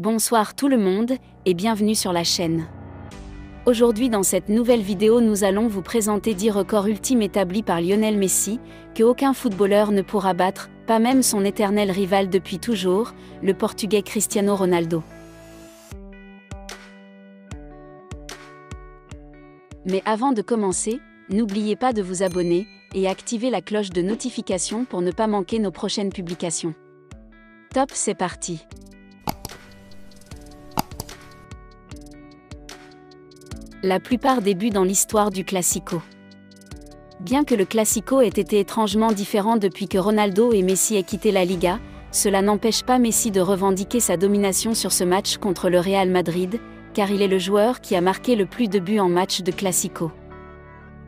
Bonsoir tout le monde, et bienvenue sur la chaîne. Aujourd'hui dans cette nouvelle vidéo nous allons vous présenter 10 records ultimes établis par Lionel Messi, que aucun footballeur ne pourra battre, pas même son éternel rival depuis toujours, le Portugais Cristiano Ronaldo. Mais avant de commencer, n'oubliez pas de vous abonner, et activer la cloche de notification pour ne pas manquer nos prochaines publications. Top, c'est parti! La plupart des buts dans l'histoire du Classico. Bien que le Classico ait été étrangement différent depuis que Ronaldo et Messi aient quitté la Liga, cela n'empêche pas Messi de revendiquer sa domination sur ce match contre le Real Madrid, car il est le joueur qui a marqué le plus de buts en match de Classico.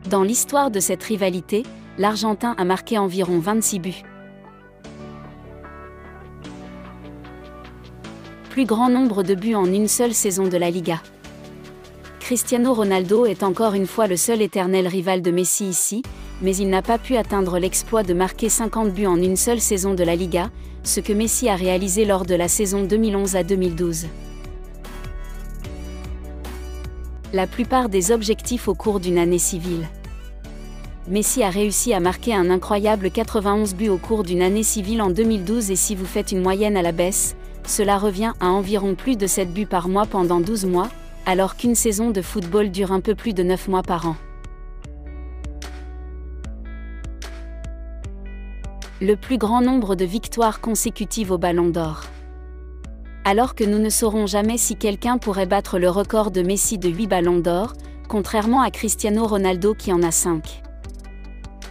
Dans l'histoire de cette rivalité, l'Argentin a marqué environ 26 buts. Plus grand nombre de buts en une seule saison de la Liga. Cristiano Ronaldo est encore une fois le seul éternel rival de Messi ici, mais il n'a pas pu atteindre l'exploit de marquer 50 buts en une seule saison de la Liga, ce que Messi a réalisé lors de la saison 2011 à 2012. La plupart des objectifs au cours d'une année civile. Messi a réussi à marquer un incroyable 91 buts au cours d'une année civile en 2012 et si vous faites une moyenne à la baisse, cela revient à environ plus de 7 buts par mois pendant 12 mois, alors qu'une saison de football dure un peu plus de 9 mois par an. Le plus grand nombre de victoires consécutives au Ballon d'Or. Alors que nous ne saurons jamais si quelqu'un pourrait battre le record de Messi de 8 Ballons d'Or, contrairement à Cristiano Ronaldo qui en a 5.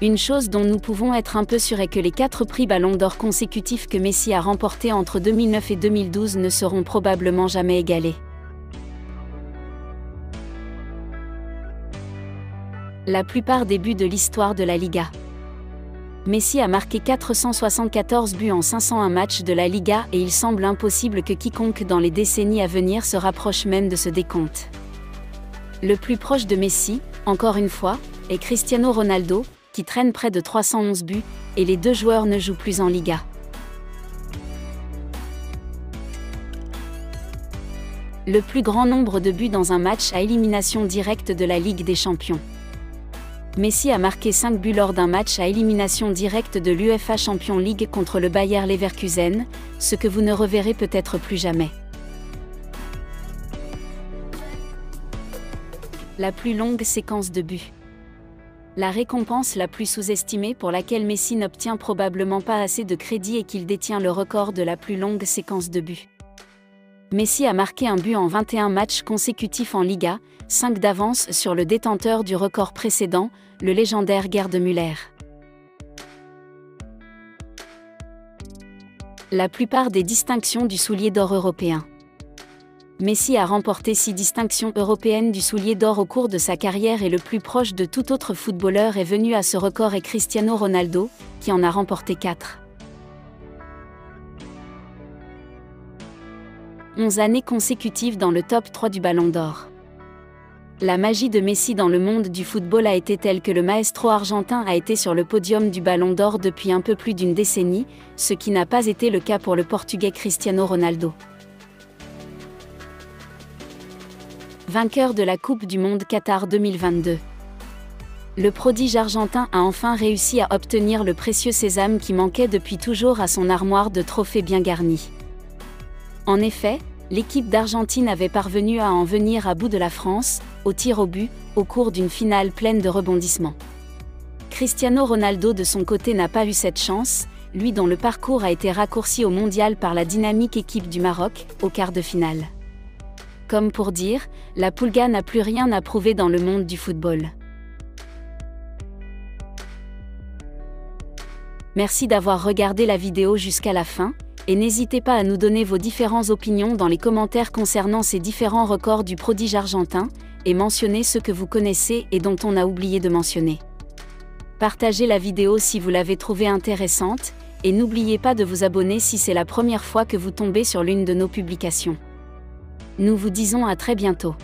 Une chose dont nous pouvons être un peu sûrs est que les 4 prix Ballon d'Or consécutifs que Messi a remportés entre 2009 et 2012 ne seront probablement jamais égalés. La plupart des buts de l'histoire de la Liga. Messi a marqué 474 buts en 501 matchs de la Liga et il semble impossible que quiconque dans les décennies à venir se rapproche même de ce décompte. Le plus proche de Messi, encore une fois, est Cristiano Ronaldo, qui traîne près de 311 buts, et les deux joueurs ne jouent plus en Liga. Le plus grand nombre de buts dans un match à élimination directe de la Ligue des Champions. Messi a marqué 5 buts lors d'un match à élimination directe de l'UEFA Champions League contre le Bayer Leverkusen, ce que vous ne reverrez peut-être plus jamais. La plus longue séquence de buts. La récompense la plus sous-estimée pour laquelle Messi n'obtient probablement pas assez de crédit et qu'il détient le record de la plus longue séquence de buts. Messi a marqué un but en 21 matchs consécutifs en Liga, 5 d'avance sur le détenteur du record précédent, le légendaire Gerd Müller. La plupart des distinctions du soulier d'or européen. Messi a remporté 6 distinctions européennes du soulier d'or au cours de sa carrière et le plus proche de tout autre footballeur est venu à ce record est Cristiano Ronaldo, qui en a remporté 4. 11 années consécutives dans le top 3 du Ballon d'Or. La magie de Messi dans le monde du football a été telle que le maestro argentin a été sur le podium du Ballon d'Or depuis un peu plus d'une décennie, ce qui n'a pas été le cas pour le Portugais Cristiano Ronaldo. Vainqueur de la Coupe du Monde Qatar 2022. Le prodige argentin a enfin réussi à obtenir le précieux sésame qui manquait depuis toujours à son armoire de trophées bien garnie. En effet, l'équipe d'Argentine avait parvenu à en venir à bout de la France, au tir au but, au cours d'une finale pleine de rebondissements. Cristiano Ronaldo de son côté n'a pas eu cette chance, lui dont le parcours a été raccourci au mondial par la dynamique équipe du Maroc, au quart de finale. Comme pour dire, la Pulga n'a plus rien à prouver dans le monde du football. Merci d'avoir regardé la vidéo jusqu'à la fin. Et n'hésitez pas à nous donner vos différentes opinions dans les commentaires concernant ces différents records du prodige argentin, et mentionnez ceux que vous connaissez et dont on a oublié de mentionner. Partagez la vidéo si vous l'avez trouvée intéressante, et n'oubliez pas de vous abonner si c'est la première fois que vous tombez sur l'une de nos publications. Nous vous disons à très bientôt.